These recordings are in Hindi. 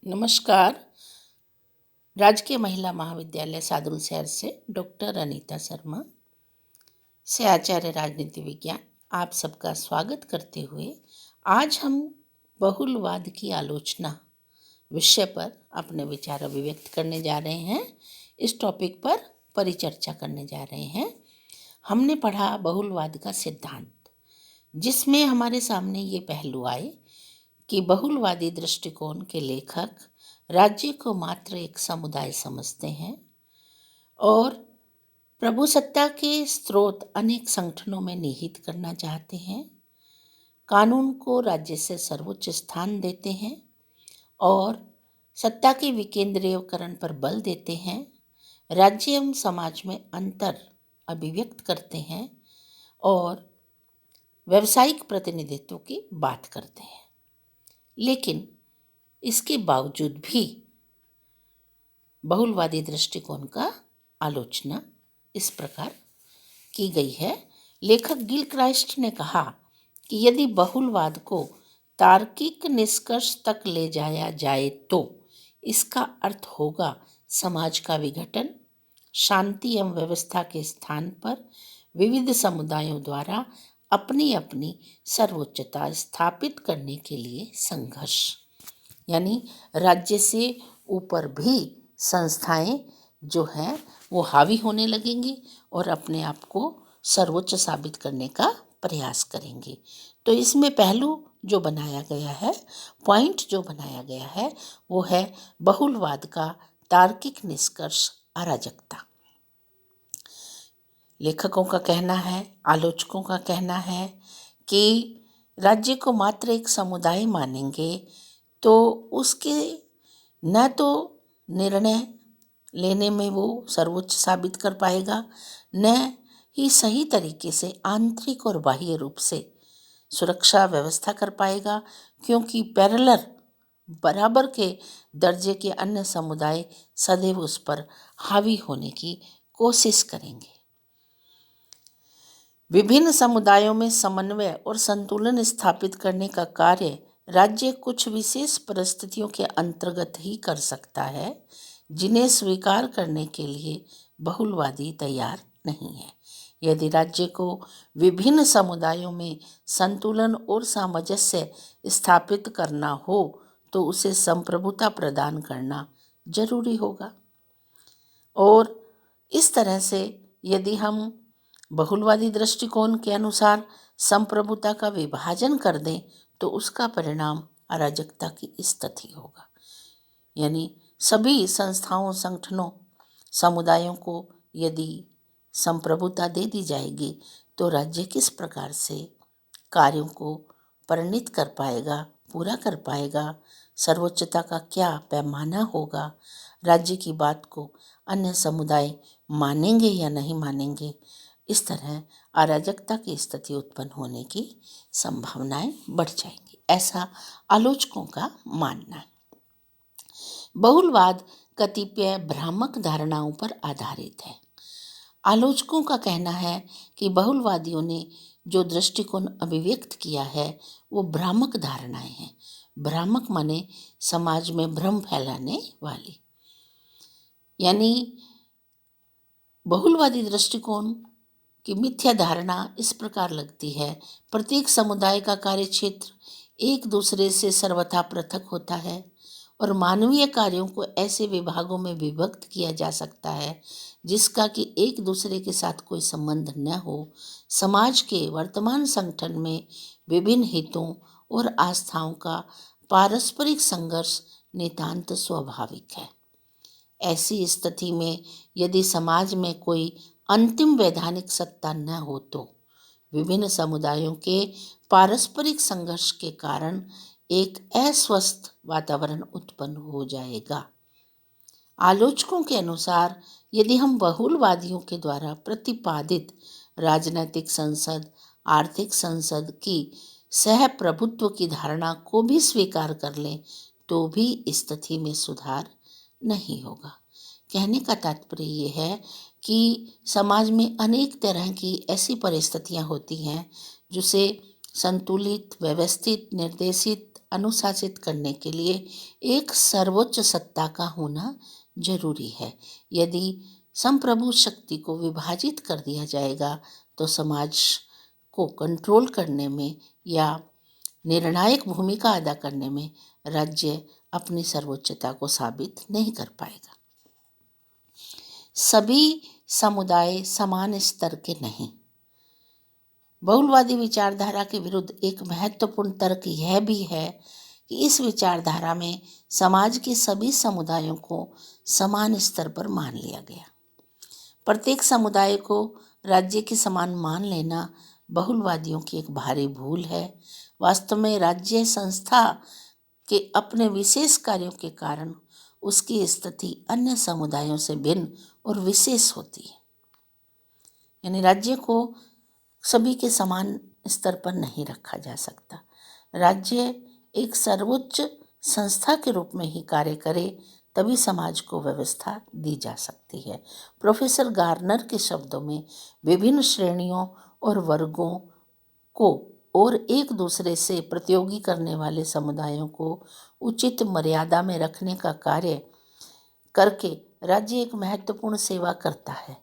नमस्कार। राजकीय महिला महाविद्यालय सादुल शहर से डॉक्टर अनीता शर्मा से आचार्य राजनीति विज्ञान आप सबका स्वागत करते हुए आज हम बहुलवाद की आलोचना विषय पर अपने विचार अभिव्यक्त करने जा रहे हैं। इस टॉपिक पर परिचर्चा करने जा रहे हैं। हमने पढ़ा बहुलवाद का सिद्धांत, जिसमें हमारे सामने ये पहलू आए कि बहुलवादी दृष्टिकोण के लेखक राज्य को मात्र एक समुदाय समझते हैं और प्रभुसत्ता के स्रोत अनेक संगठनों में निहित करना चाहते हैं। कानून को राज्य से सर्वोच्च स्थान देते हैं और सत्ता के विकेंद्रीयकरण पर बल देते हैं। राज्य एवं समाज में अंतर अभिव्यक्त करते हैं और व्यावसायिक प्रतिनिधित्व की बात करते हैं। लेकिन इसके बावजूद भी बहुलवादी दृष्टिकोण का आलोचना इस प्रकार की गई है। लेखक गिलक्राइस्ट ने कहा कि यदि बहुलवाद को तार्किक निष्कर्ष तक ले जाया जाए तो इसका अर्थ होगा समाज का विघटन, शांति एवं व्यवस्था के स्थान पर विविध समुदायों द्वारा अपनी अपनी सर्वोच्चता स्थापित करने के लिए संघर्ष। यानी राज्य से ऊपर भी संस्थाएं जो हैं वो हावी होने लगेंगी और अपने आप को सर्वोच्च साबित करने का प्रयास करेंगे। तो इसमें पहलू जो बनाया गया है, पॉइंट जो बनाया गया है, वो है बहुलवाद का तार्किक निष्कर्ष अराजकता। लेखकों का कहना है, आलोचकों का कहना है कि राज्य को मात्र एक समुदाय मानेंगे तो उसके न तो निर्णय लेने में वो सर्वोच्च साबित कर पाएगा, न ही सही तरीके से आंतरिक और बाह्य रूप से सुरक्षा व्यवस्था कर पाएगा, क्योंकि पैरेलल बराबर के दर्जे के अन्य समुदाय सदैव उस पर हावी होने की कोशिश करेंगे। विभिन्न समुदायों में समन्वय और संतुलन स्थापित करने का कार्य राज्य कुछ विशेष परिस्थितियों के अंतर्गत ही कर सकता है, जिन्हें स्वीकार करने के लिए बहुलवादी तैयार नहीं है। यदि राज्य को विभिन्न समुदायों में संतुलन और सामंजस्य स्थापित करना हो तो उसे संप्रभुता प्रदान करना जरूरी होगा। और इस तरह से यदि हम बहुलवादी दृष्टिकोण के अनुसार संप्रभुता का विभाजन कर दें तो उसका परिणाम अराजकता की स्थिति होगा। यानी सभी संस्थाओं, संगठनों, समुदायों को यदि संप्रभुता दे दी जाएगी तो राज्य किस प्रकार से कार्यों को परिणित कर पाएगा, पूरा कर पाएगा, सर्वोच्चता का क्या पैमाना होगा, राज्य की बात को अन्य समुदाय मानेंगे या नहीं मानेंगे, इस तरह अराजकता की स्थिति उत्पन्न होने की संभावनाएं बढ़ जाएंगी, ऐसा आलोचकों का मानना है। बहुलवाद कतिपय भ्रामक धारणाओं पर आधारित है। आलोचकों का कहना है कि बहुलवादियों ने जो दृष्टिकोण अभिव्यक्त किया है वो भ्रामक धारणाएं हैं। भ्रामक माने समाज में भ्रम फैलाने वाली। यानी बहुलवादी दृष्टिकोण की मिथ्या धारणा इस प्रकार लगती है, प्रत्येक समुदाय का कार्य क्षेत्र एक दूसरे से सर्वथा पृथक होता है और मानवीय कार्यों को ऐसे विभागों में विभक्त किया जा सकता है जिसका कि एक दूसरे के साथ कोई संबंध न हो। समाज के वर्तमान संगठन में विभिन्न हितों और आस्थाओं का पारस्परिक संघर्ष नितांत स्वाभाविक है। ऐसी स्थिति में यदि समाज में कोई अंतिम वैधानिक सत्ता न हो तो विभिन्न समुदायों के पारस्परिक संघर्ष के कारण एक अस्वस्थ वातावरण उत्पन्न हो जाएगा। आलोचकों के अनुसार यदि हम बहुलवादियों के द्वारा प्रतिपादित राजनैतिक संसद, आर्थिक संसद की सहप्रभुत्व की धारणा को भी स्वीकार कर लें तो भी स्थिति में सुधार नहीं होगा। कहने का तात्पर्य ये है कि समाज में अनेक तरह की ऐसी परिस्थितियां होती हैं जिसे संतुलित, व्यवस्थित, निर्देशित अनुशासित करने के लिए एक सर्वोच्च सत्ता का होना जरूरी है। यदि संप्रभु शक्ति को विभाजित कर दिया जाएगा तो समाज को कंट्रोल करने में या निर्णायक भूमिका अदा करने में राज्य अपनी सर्वोच्चता को साबित नहीं कर पाएगा। सभी समुदाय समान स्तर के नहीं। बहुलवादी विचारधारा के विरुद्ध एक महत्वपूर्ण तर्क यह भी है कि इस विचारधारा में समाज के सभी समुदायों को समान स्तर पर मान लिया गया। प्रत्येक समुदाय को राज्य के समान मान लेना बहुलवादियों की एक भारी भूल है। वास्तव में राज्य संस्था के अपने विशेष कार्यों के कारण उसकी स्थिति अन्य समुदायों से भिन्न और विशेष होती है। यानी राज्य को सभी के समान स्तर पर नहीं रखा जा सकता। राज्य एक सर्वोच्च संस्था के रूप में ही कार्य करे तभी समाज को व्यवस्था दी जा सकती है। प्रोफेसर गार्नर के शब्दों में विभिन्न श्रेणियों और वर्गों को और एक दूसरे से प्रतियोगी करने वाले समुदायों को उचित मर्यादा में रखने का कार्य करके राज्य एक महत्वपूर्ण सेवा करता है।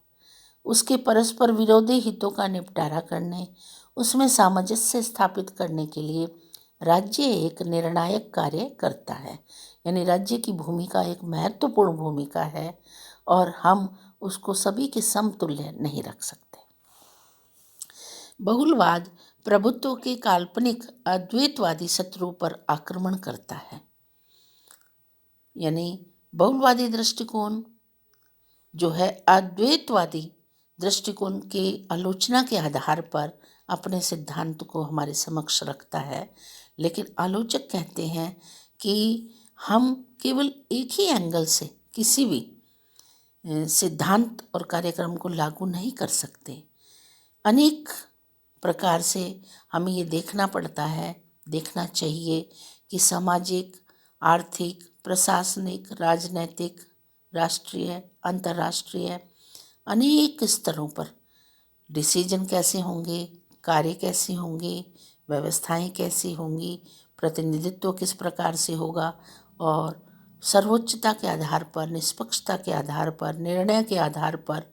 उसके परस्पर विरोधी हितों का निपटारा करने, उसमें सामंजस्य स्थापित करने के लिए राज्य एक निर्णायक कार्य करता है। यानी राज्य की भूमिका एक महत्वपूर्ण भूमिका है और हम उसको सभी के समतुल्य नहीं रख सकते। बहुलवाद प्रभुत्व के काल्पनिक अद्वैतवादी शत्रु पर आक्रमण करता है। यानी बहुलवादी दृष्टिकोण जो है अद्वैतवादी दृष्टिकोण के आलोचना के आधार पर अपने सिद्धांत को हमारे समक्ष रखता है, लेकिन आलोचक कहते हैं कि हम केवल एक ही एंगल से किसी भी सिद्धांत और कार्यक्रम को लागू नहीं कर सकते। अनेक प्रकार से हमें ये देखना चाहिए कि सामाजिक, आर्थिक, प्रशासनिक, राजनैतिक, राष्ट्रीय, अंतर्राष्ट्रीय अनेक स्तरों पर डिसीजन कैसे होंगे, कार्य कैसे होंगे, व्यवस्थाएं कैसी होंगी, प्रतिनिधित्व किस प्रकार से होगा और सर्वोच्चता के आधार पर, निष्पक्षता के आधार पर, निर्णय के आधार पर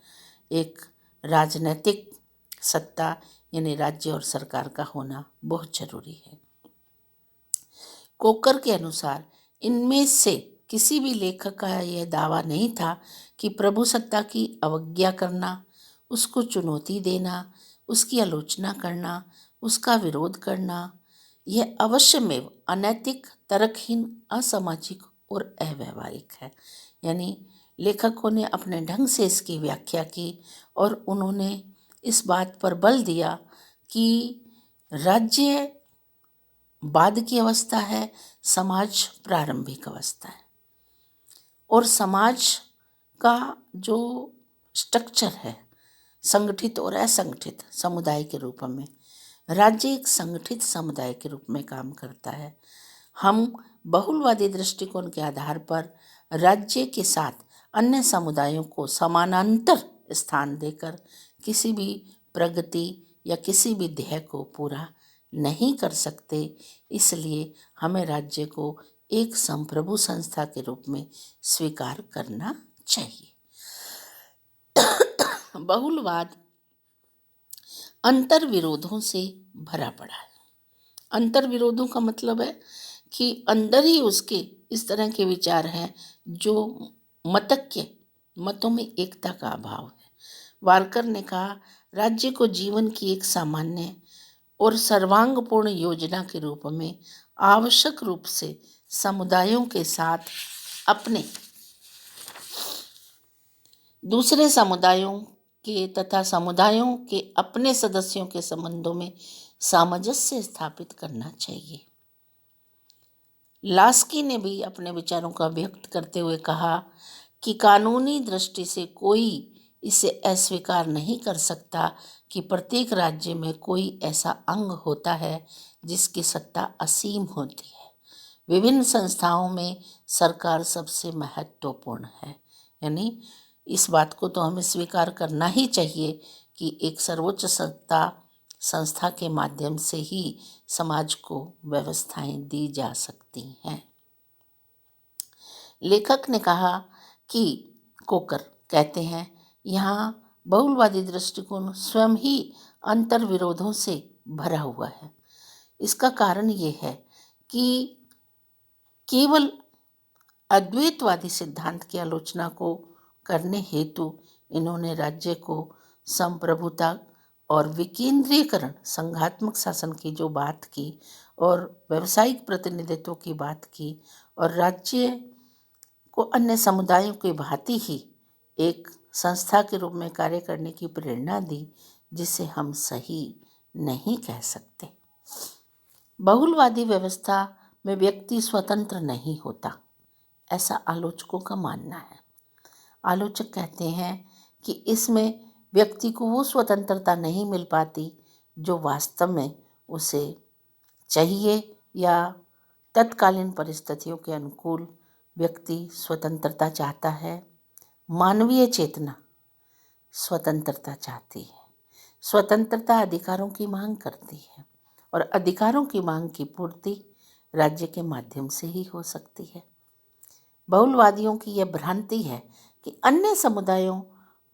एक राजनीतिक सत्ता यानी राज्य और सरकार का होना बहुत जरूरी है। कोकर के अनुसार इनमें से किसी भी लेखक का यह दावा नहीं था कि प्रभु सत्ता की अवज्ञा करना, उसको चुनौती देना, उसकी आलोचना करना, उसका विरोध करना यह अवश्यमेव अनैतिक, तर्कहीन, असामाजिक और अव्यावहारिक है। यानी लेखकों ने अपने ढंग से इसकी व्याख्या की और उन्होंने इस बात पर बल दिया कि राज्य बाद की अवस्था है, समाज प्रारंभिक अवस्था है और समाज का जो स्ट्रक्चर है संगठित और असंगठित समुदाय के रूप में, राज्य एक संगठित समुदाय के रूप में काम करता है। हम बहुलवादी दृष्टिकोण के आधार पर राज्य के साथ अन्य समुदायों को समानांतर स्थान देकर किसी भी प्रगति या किसी भी ध्येय को पूरा नहीं कर सकते। इसलिए हमें राज्य को एक संप्रभु संस्था के रूप में स्वीकार करना चाहिए। बहुलवाद अंतर्विरोधों से भरा पड़ा है। अंतर्विरोधों का मतलब है कि अंदर ही उसके इस तरह के विचार हैं जो मतों में एकता का अभाव है। वारकर ने कहा, राज्य को जीवन की एक सामान्य और सर्वांगपूर्ण योजना के रूप में आवश्यक रूप से समुदायों के साथ अपने दूसरे समुदायों के तथा समुदायों के अपने सदस्यों के संबंधों में सामंजस्य स्थापित करना चाहिए। लास्की ने भी अपने विचारों का व्यक्त करते हुए कहा कि कानूनी दृष्टि से कोई इसे अस्वीकार नहीं कर सकता कि प्रत्येक राज्य में कोई ऐसा अंग होता है जिसकी सत्ता असीम होती है। विभिन्न संस्थाओं में सरकार सबसे महत्वपूर्ण है। यानी इस बात को तो हमें स्वीकार करना ही चाहिए कि एक सर्वोच्च सत्ता संस्था के माध्यम से ही समाज को व्यवस्थाएं दी जा सकती हैं। लेखक ने कहा कि कोकर कहते हैं, यहाँ बहुलवादी दृष्टिकोण स्वयं ही अंतर्विरोधों से भरा हुआ है। इसका कारण ये है कि केवल अद्वैतवादी सिद्धांत की आलोचना को करने हेतु इन्होंने राज्य को संप्रभुता और विकेंद्रीकरण, संघात्मक शासन की जो बात की और व्यावसायिक प्रतिनिधित्व की बात की, और राज्य को अन्य समुदायों की भांति ही एक संस्था के रूप में कार्य करने की प्रेरणा दी, जिसे हम सही नहीं कह सकते। बहुलवादी व्यवस्था में व्यक्ति स्वतंत्र नहीं होता, ऐसा आलोचकों का मानना है। आलोचक कहते हैं कि इसमें व्यक्ति को वो स्वतंत्रता नहीं मिल पाती जो वास्तव में उसे चाहिए, या तत्कालीन परिस्थितियों के अनुकूल व्यक्ति स्वतंत्रता चाहता है। मानवीय चेतना स्वतंत्रता चाहती है। स्वतंत्रता अधिकारों की मांग करती है, और अधिकारों की मांग की पूर्ति राज्य के माध्यम से ही हो सकती है। बहुलवादियों की यह भ्रांति है कि अन्य समुदायों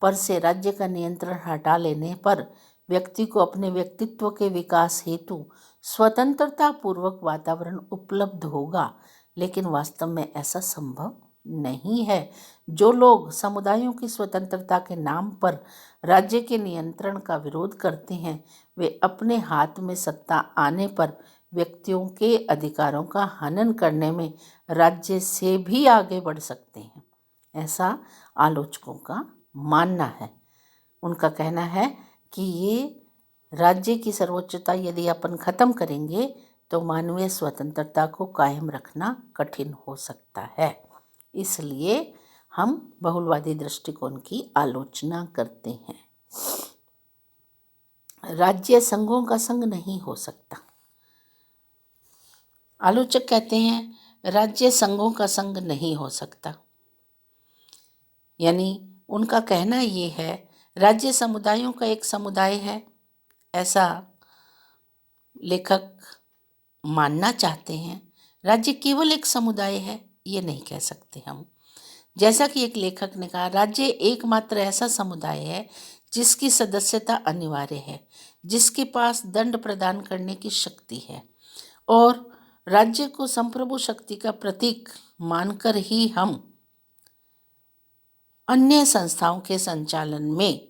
पर से राज्य का नियंत्रण हटा लेने पर व्यक्ति को अपने व्यक्तित्व के विकास हेतु स्वतंत्रता पूर्वक वातावरण उपलब्ध होगा, लेकिन वास्तव में ऐसा संभव नहीं है। जो लोग समुदायों की स्वतंत्रता के नाम पर राज्य के नियंत्रण का विरोध करते हैं, वे अपने हाथ में सत्ता आने पर व्यक्तियों के अधिकारों का हनन करने में राज्य से भी आगे बढ़ सकते हैं, ऐसा आलोचकों का मानना है। उनका कहना है कि ये राज्य की सर्वोच्चता यदि अपन खत्म करेंगे तो मानवीय स्वतंत्रता को कायम रखना कठिन हो सकता है। इसलिए हम बहुलवादी दृष्टिकोण की आलोचना करते हैं। राज्य संघों का संघ नहीं हो सकता। आलोचक कहते हैं राज्य संघों का संघ नहीं हो सकता, यानी उनका कहना ये है राज्य समुदायों का एक समुदाय है, ऐसा लेखक मानना चाहते हैं। राज्य केवल एक समुदाय है, ये नहीं कह सकते हम। जैसा कि एक लेखक ने कहा, राज्य एकमात्र ऐसा समुदाय है जिसकी सदस्यता अनिवार्य है, जिसके पास दंड प्रदान करने की शक्ति है, और राज्य को संप्रभु शक्ति का प्रतीक मानकर ही हम अन्य संस्थाओं के संचालन में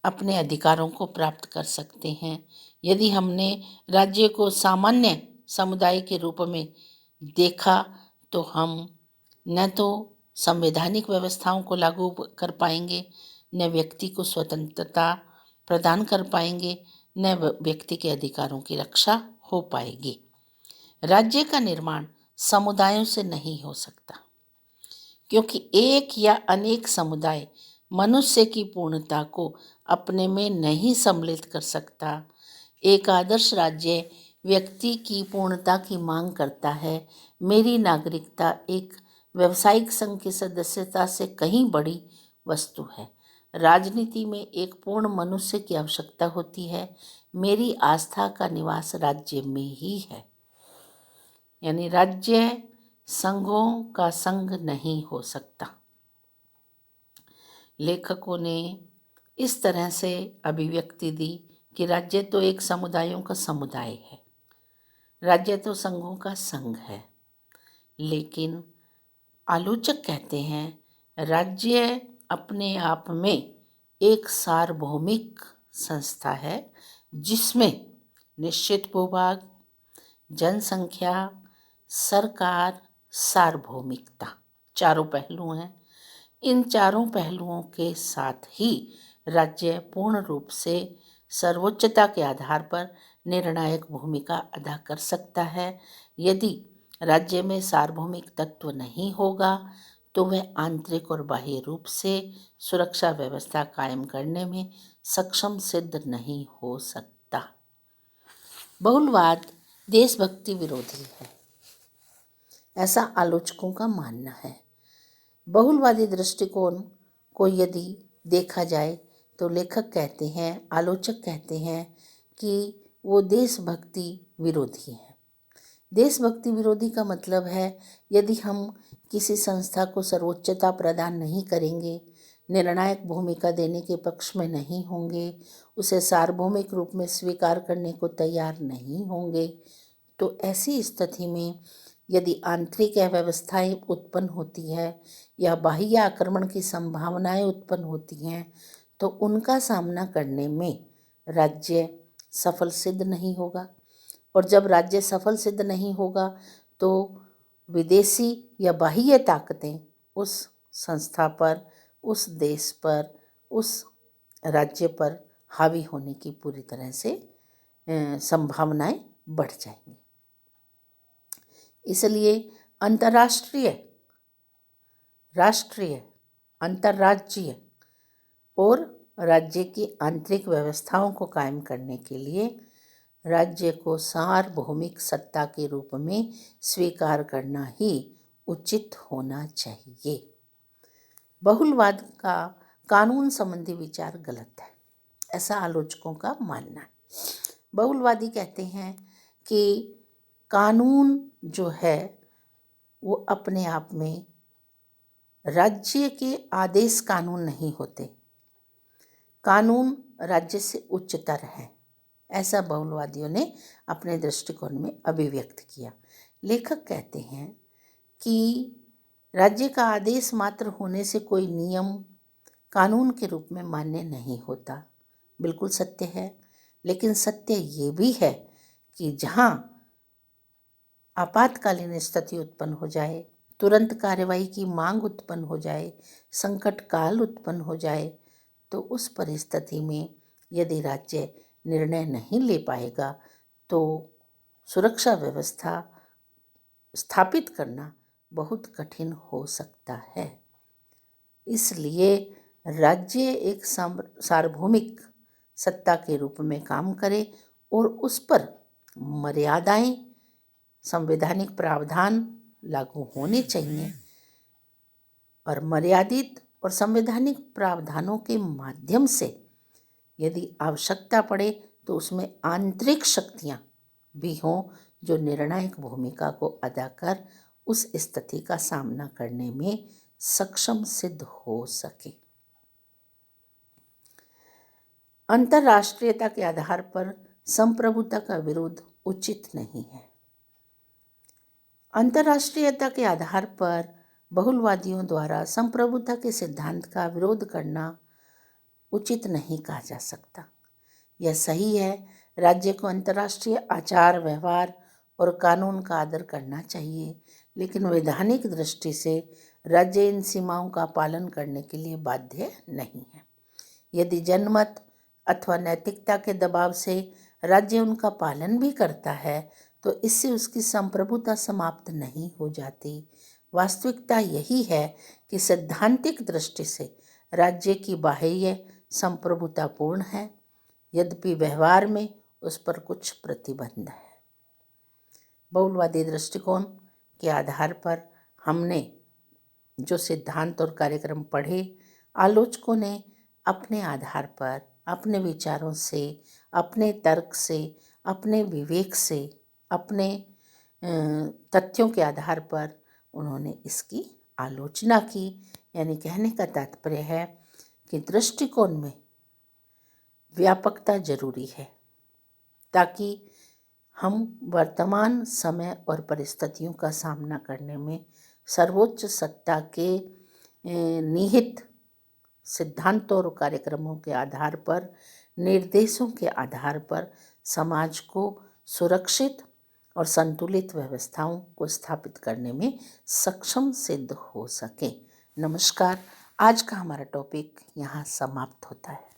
अपने अधिकारों को प्राप्त कर सकते हैं। यदि हमने राज्य को सामान्य समुदाय के रूप में देखा तो हम न तो संवैधानिक व्यवस्थाओं को लागू कर पाएंगे, न व्यक्ति को स्वतंत्रता प्रदान कर पाएंगे, न व्यक्ति के अधिकारों की रक्षा हो पाएगी। राज्य का निर्माण समुदायों से नहीं हो सकता, क्योंकि एक या अनेक समुदाय मनुष्य की पूर्णता को अपने में नहीं सम्मिलित कर सकता। एक आदर्श राज्य व्यक्ति की पूर्णता की मांग करता है। मेरी नागरिकता एक व्यावसायिक संघ की सदस्यता से कहीं बड़ी वस्तु है। राजनीति में एक पूर्ण मनुष्य की आवश्यकता होती है। मेरी आस्था का निवास राज्य में ही है। यानी राज्य संघों का संघ नहीं हो सकता। लेखकों ने इस तरह से अभिव्यक्ति दी कि राज्य तो एक समुदायों का समुदाय है, राज्य तो संघों का संघ है। लेकिन आलोचक कहते हैं राज्य अपने आप में एक सार्वभौमिक संस्था है, जिसमें निश्चित भूभाग, जनसंख्या, सरकार, सार्वभौमिकता चारों पहलू हैं। इन चारों पहलुओं के साथ ही राज्य पूर्ण रूप से सर्वोच्चता के आधार पर निर्णायक भूमिका अदा कर सकता है। यदि राज्य में सार्वभौमिक तत्व नहीं होगा तो वह आंतरिक और बाह्य रूप से सुरक्षा व्यवस्था कायम करने में सक्षम सिद्ध नहीं हो सकता। बहुलवाद देशभक्ति विरोधी है, ऐसा आलोचकों का मानना है। बहुलवादी दृष्टिकोण को यदि देखा जाए तो लेखक कहते हैं, आलोचक कहते हैं कि वो देशभक्ति विरोधी हैं। देशभक्ति विरोधी का मतलब है, यदि हम किसी संस्था को सर्वोच्चता प्रदान नहीं करेंगे, निर्णायक भूमिका देने के पक्ष में नहीं होंगे, उसे सार्वभौमिक रूप में स्वीकार करने को तैयार नहीं होंगे, तो ऐसी स्थिति में यदि आंतरिक अव्यवस्थाएं उत्पन्न होती है या बाह्य आक्रमण की संभावनाएं उत्पन्न होती हैं, तो उनका सामना करने में राज्य सफल सिद्ध नहीं होगा। और जब राज्य सफल सिद्ध नहीं होगा तो विदेशी या बाह्य ताकतें उस संस्था पर, उस देश पर, उस राज्य पर हावी होने की पूरी तरह से संभावनाएं बढ़ जाएंगी। इसलिए अंतर्राष्ट्रीय, राष्ट्रीय, अंतर्राज्यीय और राज्य की आंतरिक व्यवस्थाओं को कायम करने के लिए राज्य को सार्वभौमिक सत्ता के रूप में स्वीकार करना ही उचित होना चाहिए। बहुलवाद का कानून संबंधी विचार गलत है, ऐसा आलोचकों का मानना है। बहुलवादी कहते हैं कि कानून जो है वो अपने आप में राज्य के आदेश कानून नहीं होते, कानून राज्य से उच्चतर है, ऐसा बहुलवादियों ने अपने दृष्टिकोण में अभिव्यक्त किया। लेखक कहते हैं कि राज्य का आदेश मात्र होने से कोई नियम कानून के रूप में मान्य नहीं होता। बिल्कुल सत्य है, लेकिन सत्य ये भी है कि जहाँ आपातकालीन स्थिति उत्पन्न हो जाए, तुरंत कार्रवाई की मांग उत्पन्न हो जाए, संकट काल उत्पन्न हो जाए, तो उस परिस्थिति में यदि राज्य निर्णय नहीं ले पाएगा तो सुरक्षा व्यवस्था स्थापित करना बहुत कठिन हो सकता है। इसलिए राज्य एक सार्वभौमिक सत्ता के रूप में काम करे और उस पर मर्यादाएं, संवैधानिक प्रावधान लागू होने चाहिए और मर्यादित और संवैधानिक प्रावधानों के माध्यम से यदि आवश्यकता पड़े तो उसमें आंतरिक शक्तियां भी हों जो निर्णायक भूमिका को अदा कर उस स्थिति का सामना करने में सक्षम सिद्ध हो सके। अंतर्राष्ट्रीयता के आधार पर संप्रभुता का विरोध उचित नहीं है। अंतर्राष्ट्रीयता के आधार पर बहुलवादियों द्वारा संप्रभुता के सिद्धांत का विरोध करना उचित नहीं कहा जा सकता। यह सही है, राज्य को अंतर्राष्ट्रीय आचार व्यवहार और कानून का आदर करना चाहिए, लेकिन वैधानिक दृष्टि से राज्य इन सीमाओं का पालन करने के लिए बाध्य नहीं है। यदि जनमत अथवा नैतिकता के दबाव से राज्य उनका पालन भी करता है तो इससे उसकी संप्रभुता समाप्त नहीं हो जाती। वास्तविकता यही है कि सैद्धांतिक दृष्टि से राज्य की बाह्य संप्रभुता पूर्ण है, यद्यपि व्यवहार में उस पर कुछ प्रतिबंध है। बहुलवादी दृष्टिकोण के आधार पर हमने जो सिद्धांत और कार्यक्रम पढ़े, आलोचकों ने अपने आधार पर, अपने विचारों से, अपने तर्क से, अपने विवेक से, अपने तथ्यों के आधार पर उन्होंने इसकी आलोचना की। यानी कहने का तात्पर्य है कि दृष्टिकोण में व्यापकता जरूरी है ताकि हम वर्तमान समय और परिस्थितियों का सामना करने में सर्वोच्च सत्ता के निहित सिद्धांतों और कार्यक्रमों के आधार पर, निर्देशों के आधार पर समाज को सुरक्षित और संतुलित व्यवस्थाओं को स्थापित करने में सक्षम सिद्ध हो सके। नमस्कार, आज का हमारा टॉपिक यहाँ समाप्त होता है।